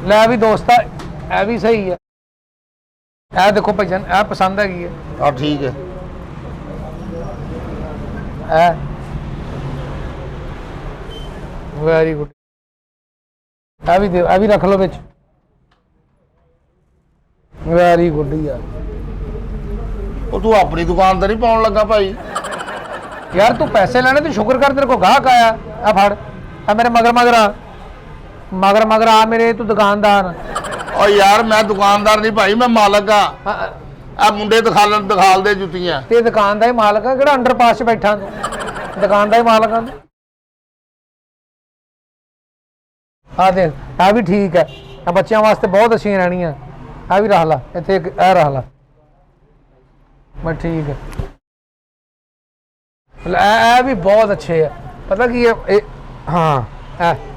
ਲੈ ਵੀ ਦੋਸਤਾ ਇਹ ਵੀ ਸਹੀ ਹੈ ਇਹ ਦੇਖੋ ਭਾਈਜਾਨ ਇਹ ਪਸੰਦ ਹੈਗੀ ਹੈ ਆ ਠੀਕ ਹੈ ਇਹ ਵੈਰੀ ਗੁੱਡ ਇਹ ਵੀ ਦਿਓ, ਇਹ ਵੀ ਰੱਖ ਲਓ ਵਿੱਚ ਵੈਰੀ ਗੁੱਡ ਯਾਰ ਉਹ ਤੂੰ ਆਪਣੀ ਦੁਕਾਨ ਤੇ ਨਹੀਂ ਪਾਉਣ ਲੱਗਾ ਭਾਈ ਯਾਰ ਤੂੰ ਪੈਸੇ ਲੈਣੇ ਤੂੰ ਸ਼ੁਕਰ ਕਰ ਤੇਰੇ ਕੋ ਗਾਹਕ ਆਇਆ ਆ ਫੜ ਆ ਮੇਰੇ ਮਗਰ ਮਗਰ ਆ ਮਗਰ ਮਗਰ ਆ ਮੇਰੇ ਤੂੰ ਦੁਕਾਨਦਾਰ ਓ ਯਾਰ ਮੈਂ ਦੁਕਾਨਦਾਰ ਨਹੀਂ ਭਾਈ ਮੈਂ ਮਾਲਕ ਆ ਆ ਮੁੰਡੇ ਦਿਖਾਲ ਦੇ ਜੁੱਤੀਆਂ ਤੇ ਦੁਕਾਨ ਦਾ ਹੀ ਮਾਲਕ ਆ ਕਿਹੜਾ ਅੰਡਰਪਾਸ 'ਚ ਬੈਠਾ ਤੂੰ ਦੁਕਾਨ ਦਾ ਹੀ ਮਾਲਕ ਆ ਆ ਦੇਖ ਆ ਵੀ ਠੀਕ ਹੈ ਆ ਬੱਚਿਆਂ ਵਾਸਤੇ ਬਹੁਤ ਅੱਛੀਆਂ ਰਹਿਣੀਆਂ ਆ ਵੀ ਰੱਖ ਲਾ ਇੱਥੇ ਇੱਕ ਇਹ ਰੱਖ ਲਾ ਮੈਂ ਠੀਕ ਹੈ ਇਹ ਵੀ ਬਹੁਤ ਅੱਛੇ ਆ ਪਤਾ ਕੀ ਹੈ ਇਹ ਹਾਂ ਇਹ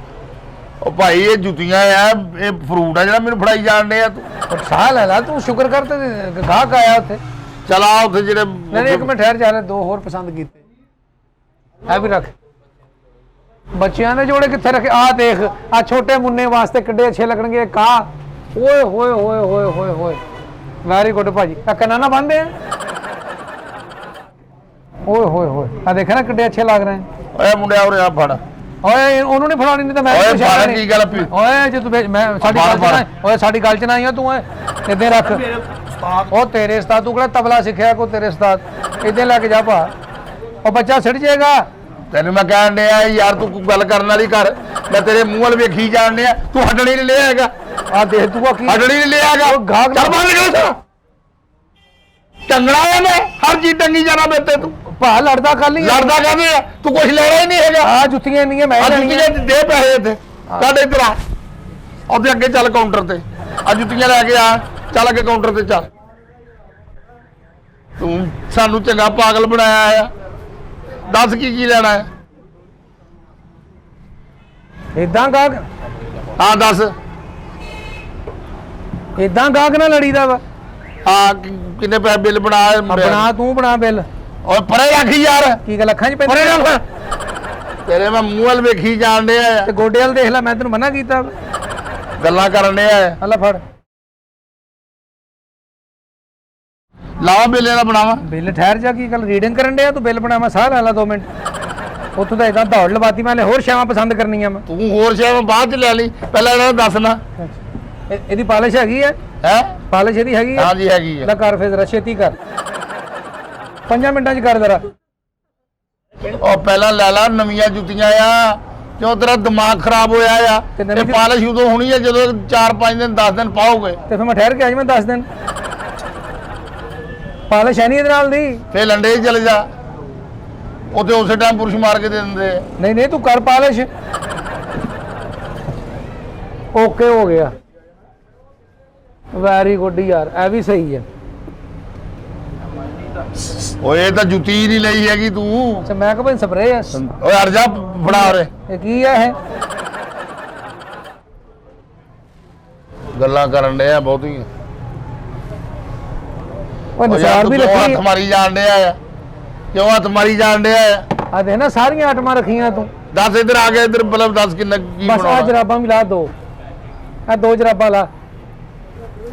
ਉਹ ਭਾਈ ਇਹ ਜੁੱਤੀਆਂ ਆ ਇਹ ਫਰੂਟ ਆ ਜਿਹੜਾ ਮੈਨੂੰ ਫੜਾਈ ਜਾਣ ਡਿਆ ਤੂੰ ਸਾਹ ਲੈ ਲਾ ਤੂੰ ਸ਼ੁਕਰ ਕਰ ਤੇ ਗਾਹਕ ਆਇਆ ਉੱਥੇ ਚਲਾ ਉੱਥੇ ਜਿਹੜੇ ਨਹੀਂ ਇੱਕ ਮਿੰਟ ਠਹਿਰ ਜਾ ਦੋ ਹੋਰ ਪਸੰਦ ਕੀਤੇ ਇਹ ਵੀ ਰੱਖ ਬੱਚਿਆਂ ਦੇ ਜੋੜੇ ਕਿੱਥੇ ਰੱਖੇ ਆ ਦੇਖ ਆ ਛੋਟੇ ਮੁੰਨੇ ਵਾਸਤੇ ਕਿੱਡੇ ਅੱਛੇ ਲੱਗਣਗੇ ਕਾ ਓਏ ਹੋਏ ਹੋਏ ਹੋਏ ਹੋਏ ਹੋਏ ਵੈਰੀ ਗੁੱਡ ਭਾਜੀ ਆ ਕੰਨਾਂ ਨਾ ਬੰਨਦੇ ਆ ਓਏ ਹੋਏ ਹੋਏ ਆ ਦੇਖ ਨਾ ਕਿੱਡੇ ਅੱਛੇ ਲੱਗ ਰਹੇ ਓਏ ਮੁੰਡਿਆ ਉਰੇ ਆ ਫੜ ਓਏ ਉਹਨੂੰ ਨਹੀਂ ਫੜਾਉਣੀ, ਨਹੀਂ ਤਾਂ ਮੈਂ ਓਏ ਪੁੱਛਿਆ ਬਾਹਰ ਨਹੀਂ। ਕੀ ਗੱਲ ਪਈ? ਓਏ ਜੇ ਤੂੰ ਮੈਂ ਸਾਡੀ ਗੱਲ ਚ ਨਾ ਓਏ ਸਾਡੀ ਗੱਲ ਚ ਨਾ ਆਈਆਂ ਤੂੰ ਇੱਥੇ ਰੱਖ। ਮੇਰੇ ਉਸਤਾਦ ਉਹ ਤੇਰੇ ਉਸਤਾਦ, ਤੂੰ ਕਿਹੜਾ ਤਬਲਾ ਸਿੱਖਿਆ ਕੋ ਤੇਰੇ ਉਸਤਾਦ? ਇੱਥੇ ਲੈ ਕੇ ਜਾ ਭਾ, ਉਹ ਬੱਚਾ ਸਿੱਟ ਜਾਏਗਾ। ਤੈਨੂੰ ਮੈਂ ਕਹਿਣ ਡਿਆ ਯਾਰ ਤੂੰ ਕੋਈ ਗੱਲ ਕਰਨ ਵਾਲੀ ਕਰ, ਮੈਂ ਤੇਰੇ ਮੂੰਹ ਵੱਲ ਵੇਖੀ ਜਾਣ ਡਿਆ, ਤੂੰ ਹਟਣੀ ਨਹੀਂ ਲਿਆ ਹੈਗਾ, ਆ ਦੇਖ ਤੂੰ ਆ ਕੀ ਹਟਣੀ ਨਹੀਂ ਲਿਆ ਹੈਗਾ। ਉਹ ਗਾਹਕ ਚੱਲ ਬਾਹਰ ਨਿਕਲ ਇੱਥੋਂ। ਟੰਗਣਾ ਹੈ ਮੈਂ ਹਰ ਚੀਜ਼ ਟੰਗੀ ਜਾਣਾ ਮੇਰੇ ਤੂੰ ਭਾ ਲੜਦਾ ਕੱਲ ਨਹੀਂ ਲੜਦਾ ਕਹਿੰਦੇ ਆ, ਤੂੰ ਕੁਝ ਲੈਣਾ ਹੀ ਨਹੀਂ ਹੈਗਾ। ਆ ਜੁੱਤੀਆਂ ਨਹੀਂ ਮੈਂ ਆ ਲੈਣੀਆਂ। ਜੁੱਤੀਆਂ ਦੇ ਪੈਸੇ ਇੱਥੇ ਕੱਢ ਇੱਧਰ ਆ, ਉਹਦੇ ਅੱਗੇ ਚੱਲ ਕਾਊਂਟਰ ਤੇ, ਆ ਜੁੱਤੀਆਂ ਲੈ ਕੇ ਆ, ਚੱਲ ਅੱਗੇ ਕਾਊਂਟਰ ਤੇ ਚੱਲ। ਤੂੰ ਸਾਨੂੰ ਚੰਗਾ ਪਾਗਲ ਬਣਾਇਆ ਆ, ਦੱਸ ਕੀ ਲੈਣਾ ਹੈ? ਇਦਾਂ ਗਾਹਕ, ਹਾਂ ਦੱਸ। ਇਦਾਂ ਗਾਹਕ ਨਾਲ ਲੜੀਦਾ ਵਾ। ਹਾਂ ਕਿੰਨੇ ਪੈਸੇ ਬਿੱਲ ਬਣਾ? ਬਣਾ ਤੂੰ ਬਣਾ ਬਿੱਲ। ਓਏ ਪਰੇ ਰੱਖ ਯਾਰ, ਕੀ ਗੱਲ ਅੱਖਾਂ 'ਚ ਪਰੇ ਪੈਂਦੀ? ਰੱਖ। ਤੇਰੇ ਮੈਂ ਮੂੰਹ ਵੱਲ ਵੇਖੀ ਜਾਣ ਡਿਆ ਆ, ਤੇ ਗੋਡੇ ਵਾਲ ਦੇਖ ਲੈ, ਮੈਂ ਤੈਨੂੰ ਮਨਾ ਕੀਤਾ। ਗੱਲਾਂ ਕਰਨ ਡਿਆ ਆ। ਹਲਾ ਫੜ ਲਾਵਾ ਬਿੱਲ ਇਹਦਾ ਬਣਾਵਾ। ਬਿੱਲ। ਠਹਿਰ ਜਾ, ਕੀ ਗੱਲ ਰੀਡਿੰਗ ਕਰਨ ਡਿਆ ਤੂੰ? ਬਿੱਲ ਬਣਾਵਾ, ਸਾਹ ਲੈ ਲਾ 2 ਮਿੰਟ। ਉੱਥੋਂ ਤਾਂ ਇਦਾਂ ਦੌੜ ਲਵਾਤੀ, ਮੈਂ ਹੋਰ ਸ਼ਾਵਾਂ ਪਸੰਦ ਕਰਨੀਆਂ ਮੈਂ। ਤੂੰ ਹੋਰ ਸ਼ਾਇਦ ਬਾਅਦ ਚ ਲੈ ਲਈ, ਪਹਿਲਾਂ ਇਹਨਾਂ ਨੂੰ ਦੱਸਣਾ ਇਹਦੀ ਪਾਲਿਸ਼ ਹੈਗੀ ਹੈ? ਹੈ। ਪਾਲਿਸ਼ ਇਹਦੀ ਹੈਗੀ ਹੈ? ਹਾਂਜੀ ਹੈਗੀ ਆ। ਲੈ ਕਰ ਫਿਰ ਜ਼ਰਾ ਛੇਤੀ ਕਰ, 5 ਮਿੰਟਾਂ 'ਚ ਕਰ ਜ਼ਰਾ। ਉਹ ਪਹਿਲਾਂ ਲੈ ਲਾ ਨਵੀਆਂ ਜੁੱਤੀਆਂ ਆ, ਕਿਉਂ ਤੇਰਾ ਦਿਮਾਗ ਖਰਾਬ ਹੋਇਆ ਆ। ਤੇ ਨਵੀਂ ਇਹ ਪਾਲਿਸ਼ ਉਦੋਂ ਹੋਣੀ ਹੈ ਜਦੋਂ 4-5 ਦਿਨ 10 ਦਿਨ ਪਾਓਗੇ, ਤੇ ਫਿਰ ਮੈਂ ਠਹਿਰ ਕੇ ਆ ਜਾਵਾਂ 10 ਦਿਨ। ਪਾਲਿਸ਼ ਹੈ ਨਹੀਂ ਇਹਦੇ ਨਾਲ ਦੀ। ਫੇਰ ਲੰਡੇ ਹੀ ਚਲੇ ਜਾ, ਉੱਥੇ ਉਸੇ ਟਾਈਮ ਪੁਰਸ਼ ਮਾਰ ਕੇ ਦੇ ਦਿੰਦੇ ਆ। ਨਹੀਂ ਨਹੀਂ ਤੂੰ ਕਰ ਪਾਲਿਸ਼। ਓਕੇ ਹੋ ਗਿਆ, ਵੈਰੀ ਗੁੱਡ ਯਾਰ, ਇਹ ਵੀ ਸਹੀ ਹੈ। ਓਏ ਇਹ ਤਾਂ ਜੁੱਤੀ ਹੀ ਨਹੀਂ ਲਈ ਹੈਗੀ ਤੂੰ। ਅੱਛਾ ਮੈਂ ਕਿਹਾ ਸਪਰੇ ਹੈ। ਓਏ ਹਟ ਜਾ, ਫੜਾ ਉਰੇ। ਇਹ ਕੀ ਹੈ ਇਹ? ਗੱਲਾਂ ਕਰਨ ਡਿਆ ਬਹੁਤੀਆਂ। ਉਹ ਨਿਸ਼ਾਨ ਵੀ ਕਿਉਂ ਰੱਖੀ ਹੱਥ ਮਾਰੀ ਜਾਣ ਡਿਆ ਆ, ਕਿਉਂ ਹੱਥ ਮਾਰੀ ਜਾਣ ਡਿਆ ਆ? ਆ ਦੇ ਨਾ ਸਾਰੀਆਂ ਆਟਮਾਂ ਰੱਖੀਆਂ ਤੂੰ। ਦੱਸ ਇੱਧਰ ਆ ਗਿਆ, ਇੱਧਰ ਬਲਬ ਦੱਸ ਕਿੰਨਾ ਕੀ ਬਸ ਆ ਬਣਾਉਣਾ। ਜਰਾਬਾਂ ਵੀ ਲਾ 2, ਆ 2 ਜਰਾਬਾਂ ਲਾ,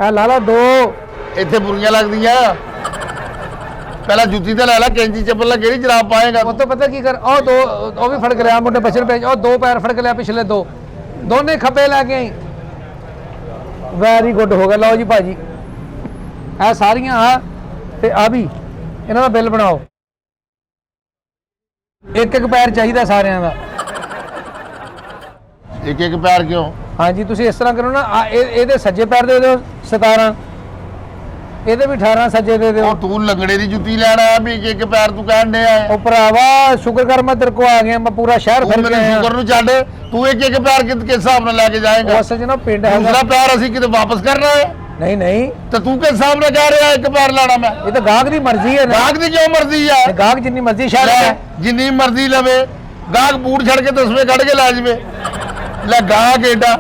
ਆ ਲਾ 2। ਇੱਥੇ ਬੁਰੀਆਂ ਲੱਗਦੀਆਂ। ਪਹਿਲਾਂ ਜੁੱਤੀ ਤੇ ਲੈ ਲੈ, ਕੈਂਚੀ ਚੱਪਲ ਨਾਲ ਕਿਹੜੀ ਜਰਾਬ ਪਾਏਗਾ? ਉਹ ਤੋਂ ਪਤਾ ਕੀ ਕਰ, ਉਹ 2 ਉਹ ਵੀ ਫੜ ਕੇ ਲਿਆ ਮੁੰਡੇ ਬਚਨ ਪੇਜ, ਉਹ 2 ਪੈਰ ਫੜ ਕੇ ਲਿਆ ਪਿਛਲੇ 2, ਦੋਨੇ ਖੱਬੇ ਲੈ ਕੇ ਆਈ। ਵੈਰੀ ਗੁੱਡ ਹੋ ਗਿਆ। ਲਓ ਜੀ ਭਾਜੀ, ਇਹ ਸਾਰੀਆਂ ਆ ਤੇ ਆ ਵੀ, ਇਹਨਾਂ ਦਾ ਬਿੱਲ ਬਣਾਓ। ਇੱਕ ਪੈਰ ਚਾਹੀਦਾ ਸਾਰਿਆਂ ਦਾ। ਇੱਕ ਪੈਰ ਕਿਉਂ? ਹਾਂਜੀ ਤੁਸੀਂ ਇਸ ਤਰ੍ਹਾਂ ਕਰੋ ਨਾ, ਇਹਦੇ ਸੱਜੇ ਪੈਰ ਦੇ ਦਿਓ 17, ਇਹਦੇ ਵੀ 18 ਸੱਜੇ ਦੇ ਦਿਓ। ਉਹ ਤੂੰ ਲੰਗੜੇ ਦੀ ਜੁੱਤੀ ਲੈਣ ਆਇਆ ਵੀ ਇੱਕ ਪੈਰ ਤੂੰ ਕਹਿਣ ਡਿਆ ਆ। ਉਹ ਭਰਾਵਾ ਸ਼ੁਕਰ ਕਰ ਮੈਂ ਤੇਰੇ ਕੋ ਆ ਗਿਆ, ਮੈਂ ਪੂਰਾ ਸ਼ਹਿਰ ਤੂੰ ਫਿਰ ਮੇਰੇ ਕੇ ਆਇਆ। ਸ਼ੁਕਰ ਨੂੰ ਛੱਡ, ਤੂੰ ਇੱਕ ਪੈਰ ਕਿਸ ਹਿਸਾਬ ਨਾਲ ਲੈ ਕੇ ਜਾਏਗਾ? ਉਹ ਅਸਲ 'ਚ ਨਾ ਪਿੰਡ ਹੈਗਾ। ਦੂਸਰਾ ਪੈਰ ਅਸੀਂ ਕਿਤੇ ਵਾਪਸ ਕਰਨਾ ਹੈ? ਨਹੀਂ ਨਹੀਂ, ਤੇ ਤੂੰ ਕਿਸ ਹਿਸਾਬ ਨਾਲ ਕਹਿ ਰਿਹਾ ਇੱਕ ਪੈਰ ਲੈਣਾ ਮੈਂ? ਇਹ ਤਾਂ ਗਾਹਕ ਦੀ ਮਰਜ਼ੀ ਹੈ ਨਾ। ਗਾਹਕ ਦੀ ਕਿਉਂ ਮਰਜ਼ੀ ਆ? ਗਾਹਕ ਜਿੰਨੀ ਮਰਜ਼ੀ ਸ਼ਹਿਰ ਲੈ, ਹੈ। ਜਿੰਨੀ ਮਰਜ਼ੀ ਲਵੇ, ਗਾਹਕ ਬੂਟ ਛੱਡ ਕੇ 10ਵੇਂ ਕੱਢ ਕੇ ਲੈ ਜਾਵੇ। ਲੈ ਗਾਹਕ ਏਡਾ,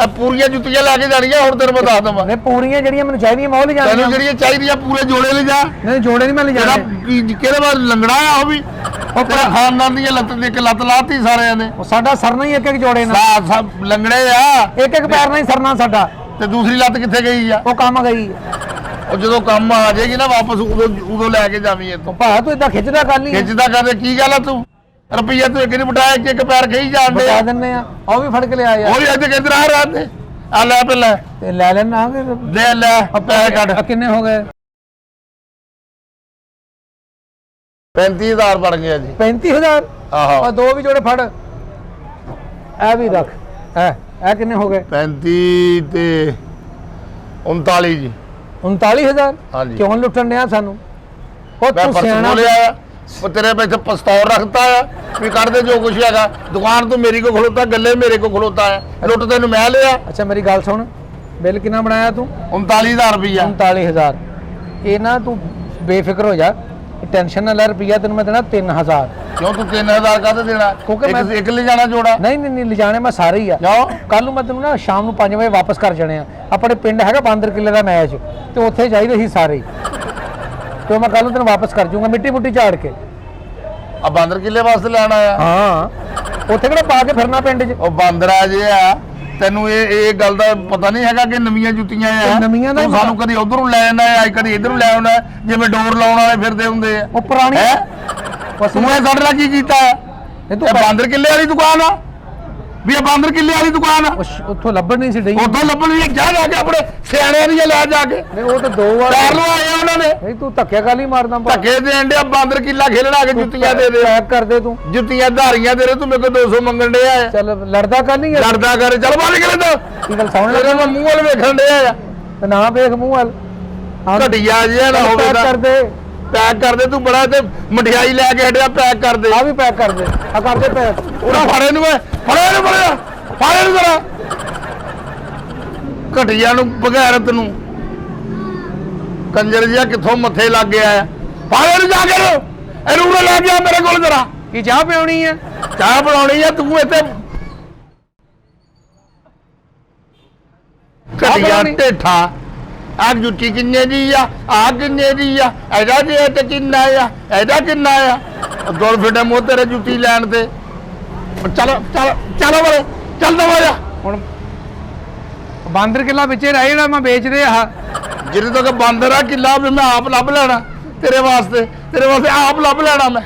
ਇਹ ਪੂਰੀਆਂ ਜੁੱਤੀਆਂ ਲੈ ਕੇ ਜਾਣੀਆਂ। ਹੁਣ ਤੈਨੂੰ ਮੈਂ ਦੱਸ ਦਵਾਂ, ਨੇ ਪੂਰੀਆਂ ਜਿਹੜੀਆਂ ਮੈਨੂੰ ਚਾਹੀਦੀਆਂ ਮੈਂ ਉਹ ਲੈ ਜਾਣੀਆਂ। ਤੈਨੂੰ ਜਿਹੜੀਆਂ ਚਾਹੀਦੀਆਂ ਪੂਰੇ ਜੋੜੇ ਲੈ ਜਾ। ਨਹੀਂ ਜੋੜੇ ਨਹੀਂ ਮੈਂ ਲੈ ਜਿਹੜਾ ਜਾਣੇ। ਕਿਹਦੇ ਬਾਅਦ ਲੰਗੜਾ ਆ ਉਹ ਵੀ, ਉਹ ਤੇਰਾ ਖਾਨਦਾਨ ਦੀਆਂ ਲੱਤ ਦੀ ਇੱਕ ਲੱਤ ਲਾਤੀ ਸਾਰਿਆਂ ਨੇ। ਉਹ ਸਾਡਾ ਸਰਨਾ ਹੀ ਇੱਕ ਜੋੜੇ ਨਾਲ, ਸਭ ਲੰਗੜੇ ਆ। ਇੱਕ ਪੈਰ ਨਾਲ ਹੀ ਸਰਨਾ ਸਾਡਾ। ਤੇ ਦੂਸਰੀ ਲੱਤ ਕਿੱਥੇ ਗਈ ਆ? ਉਹ ਕੰਮ ਗਈ। ਉਹ ਜਦੋਂ ਕੰਮ ਆ ਜਾਏਗੀ ਨਾ ਵਾਪਸ, ਉਦੋਂ ਲੈ ਕੇ ਜਾਵੀਂ ਇੱਥੋਂ। ਭਾ ਤੂੰ ਇਦਾਂ ਖਿੱਚਦਾ ਕਰ ਲਈ। ਖਿੱਚਦਾ ਕਰਦੇ ਕੀ ਗੱਲ ਆ ਤੂੰ? ਰੁਪਈਆ ਤੂੰ ਇੱਕ ਨਹੀਂ ਬਟਾਇਆ, ਇੱਕ ਪੈਰ ਖਈ ਜਾਣ ਦੇ। ਬਤਾ ਦਿੰਨੇ ਆ, ਉਹ ਵੀ ਫੜ ਕੇ ਲਿਆ ਯਾਰ। ਉਹ ਵੀ ਅੱਜ ਕਿੱਧਰ ਆ ਰਾਤ ਦੇ ਆ ਲੈ ਪਹਿਲਾਂ ਤੇ ਲੈ ਲੈਣਾ ਦੇ ਲੈ ਪੈਸੇ ਕੱਢ। ਕਿੰਨੇ ਹੋ ਗਏ? 35000 ਬਣ ਗਿਆ ਜੀ। 35000। ਆਹੋ ਆ 2 ਵੀ ਜੋੜੇ ਫੜ, ਇਹ ਵੀ ਰੱਖ। ਇਹ ਕਿੰਨੇ ਹੋ ਗਏ? 35 ਤੇ 39 ਜੀ। 39000। ਹਾਂਜੀ। ਕਿਉਂ ਲੁੱਟਣ ਡਿਆ ਸਾਨੂੰ? ਉਹ ਮੈਂ ਤੂੰ ਪਰਸ ਸਿਆਣਾ ਖੋਲਿਆ ਆ, ਉਹ ਤੇਰੇ ਵਿੱਚ ਪਿਸਤੌਲ ਰੱਖਤਾ ਆ ਵੀ ਕੱਢ ਦੇ ਜੋ ਕੁਛ ਹੈਗਾ। ਦੁਕਾਨ ਤੋਂ ਮੇਰੀ ਕੋ ਖਲੋਤਾ, ਗੱਲੇ ਮੇਰੇ ਕੋ ਖਲੋਤਾ ਹੈ। ਲੁੱਟ ਤੈਨੂੰ ਮੈਂ ਲਿਆ। ਅੱਛਾ ਮੇਰੀ ਗੱਲ ਸੁਣ, ਬਿੱਲ ਕਿੰਨਾ ਬਣਾਇਆ ਤੂੰ? 39000 ਰੁਪਈਆ। 39000। ਇਹ ਨਾ ਤੂੰ ਬੇਫਿਕਰ ਹੋ ਜਾ, ਟੈਨਸ਼ਨ ਨਾ ਲੈ। ਰੁਪਈਆ ਤੈਨੂੰ ਮੈਂ ਦੇਣਾ 3000। ਕਿਉਂ ਤੂੰ 3000 ਕਾਹਦੇ ਦੇਣਾ? ਕਿਉਂਕਿ ਮੈਂ ਇੱਕ ਲੈ ਜਾਣਾ ਜੋੜਾ। ਨਹੀਂ ਨਹੀਂ ਨਹੀਂ, ਲਿਜਾਣੇ ਮੈਂ ਸਾਰੇ ਹੀ ਆ। ਜਾਓ। ਕੱਲ ਨੂੰ ਮੈਂ ਤੈਨੂੰ ਨਾ ਸ਼ਾਮ ਨੂੰ 5 ਵਜੇ ਵਾਪਸ ਕਰ ਜਾਣੇ ਆ। ਆਪਣੇ ਪਿੰਡ ਹੈਗਾ ਬਾਂਦਰ ਕਿੱਲੇ ਦਾ ਮੈਚ, ਤੇ ਉੱਥੇ ਚਾਹੀਦੇ ਸੀ ਸਾਰੇ ਹੀ। ਤੇ ਮੈਂ ਕੱਲ ਨੂੰ ਤੈਨੂੰ ਵਾਪਸ ਕਰ ਜੂੰਗਾ ਮਿੱਟੀ ਮੁੱਟੀ ਝਾੜ ਕੇ। ਆ ਬਾਂਦਰ ਕਿੱਲੇ ਵਾਸਤੇ ਲੈਣਾ ਆ? ਹਾਂ, ਉੱਥੇ ਕਿਹੜਾ ਪਾ ਕੇ ਫਿਰਨਾ ਪਿੰਡ 'ਚ। ਉਹ ਬਾਂਦਰਾ ਜੇ ਆ, ਤੈਨੂੰ ਇਹ ਗੱਲ ਦਾ ਪਤਾ ਨਹੀਂ ਹੈਗਾ ਕਿ ਨਵੀਆਂ ਜੁੱਤੀਆਂ ਆ? ਨਵੀਆਂ ਦਾ ਹੀ ਤੂੰ ਸਾਨੂੰ ਕਦੀ ਉਧਰੋਂ ਲੈ ਆਣਾ ਆ, ਕਦੀ ਇਧਰੋਂ ਲੈ ਆਉਣਾ, ਜਿਵੇਂ ਡੋਰ ਲਾਉਣ ਵਾਲੇ ਫਿਰਦੇ ਹੁੰਦੇ ਆ। ਉਹ ਪੁਰਾਣੀ ਹੈ ਤੂੰ ਇਹ ਸਾਡੇ ਨਾਲ ਕੀ ਕੀਤਾ? ਇਹ ਤੂੰ ਇਹ ਬਾਂਦਰ ਕਿੱਲੇ ਵਾਲੀ ਦੁਕਾਨ ਆ? ਵੀ ਇਹ ਬਾਂਦਰ ਕਿੱਲੇ ਵਾਲੀ ਦੁਕਾਨ ਆ ਉੱਥੋਂ ਲੱਭਣ ਨਹੀਂ ਸੀ ਡਈ ਉਦੋਂ ਲੱਭਣੀ ਜਾ ਜਾ ਕੇ ਆਪਣੇ ਸਿਆਣਿਆਂ ਦੀ ਲੈ ਜਾ ਕੇ ਨਹੀਂ ਉਹ ਤਾਂ 2 ਵਾਰ ਪੈਰ ਲਵਾਏ ਆ ਉਹਨਾਂ ਨੇ ਨਹੀਂ ਤੂੰ ਧੱਕੇ ਕਾਲੀ ਮਾਰਦਾ ਧੱਕੇ ਦੇਣ ਡਿਆ ਬਾਂਦਰ ਕਿੱਲਾ ਖੇਲਣਾ ਕੇ ਜੁੱਤੀਆਂ ਦੇ ਦੇ ਪੈਕ ਕਰ ਦੇ ਤੂੰ ਜੁੱਤੀਆਂ ਧਾਰੀਆਂ ਦੇ ਦੇ ਤੂੰ ਮੇਰੇ ਕੋਲ 200 ਮੰਗਣ ਡਿਆ ਆ ਚੱਲ ਲੜਦਾ ਕਰ ਨਹੀਂ ਲੜਦਾ ਕਰ ਚੱਲ ਬਾਹਰ ਨਿਕਲ ਤਾ ਕੀ ਗੱਲ ਸੁਣ ਤੇਰੇ ਮੈਂ ਮੂੰਹ ਵੱਲ ਵੇਖਣ ਡਿਆ ਆ ਤੇ ਨਾ ਵੇਖ ਮੂੰਹ ਵੱਲ ਘਟਿਆ ਜਿਹਾ ਨਾ ਹੋਵੇ ਪੈਕ ਤਾਂ ਕਰ ਦੇ ਪੈਕ ਕਰ ਦੇ ਤੂੰ ਬੜਾ ਤੇ ਮਠਿਆਈ ਲੈ ਕੇ ਹਟਿਆ ਪੈਕ ਕਰ ਦੇ ਆ ਵੀ ਪੈਕ ਕਰ ਦੇ ਆ ਕਰ ਦੇ ਪੈਕ ਉਹਦਾ ਫੜੇ ਨੂੰ ਫੜੇ ਨੂੰ ਜਰਾ ਘਟਿਆ ਨੂੰ ਬਗੈਰਤ ਨੂੰ ਕੰਜਰ ਜਿਹਾ ਕਿੱਥੋਂ ਮੱਥੇ ਲੱਗ ਗਿਆ ਆ ਫੜੇ ਨੂੰ ਜਾ ਕੇ ਇਹਨੂੰ ਉਰੇ ਲੈ ਗਿਆ ਮੇਰੇ ਕੋਲ ਜਰਾ ਕੀ ਚਾਹ ਪਿਉਣੀ ਆ ਚਾਹ ਬਣਾਉਣੀ ਆ ਤੂੰ ਇੱਥੇ ਘਟਿਆ ਬਣਾਉਣੀ? ਢੇਠਾ ਆ ਜੁੱਤੀ ਕਿੰਨੇ ਦੀ ਆ ਕਿੰਨੇ ਦੀ ਆ ਇਹਦਾ ਜੇ ਤੇ ਕਿੰਨਾ ਆ ਇਹਦਾ ਕਿੰਨਾ ਆ ਦੁਰ ਫਿੱਟੇ ਮੂੰਹ ਤੇਰੇ ਜੁੱਤੀ ਲੈਣ ਤੇ ਚੱਲ ਬਰੇ ਚੱਲ ਦਵਾ ਹੁਣ ਬਾਂਦਰ ਕਿੱਲਾ ਵਿੱਚੇ ਰਹਿ ਜਾਣਾ ਮੈਂ ਵੇਚਦੇ ਆ ਜਦੋਂ ਤੱਕ ਬਾਂਦਰ ਆ ਕਿੱਲਾ ਵੀ ਮੈਂ ਆਪ ਲੱਭ ਲੈਣਾ ਤੇਰੇ ਵਾਸਤੇ ਆਪ ਲੱਭ ਲੈਣਾ ਮੈਂ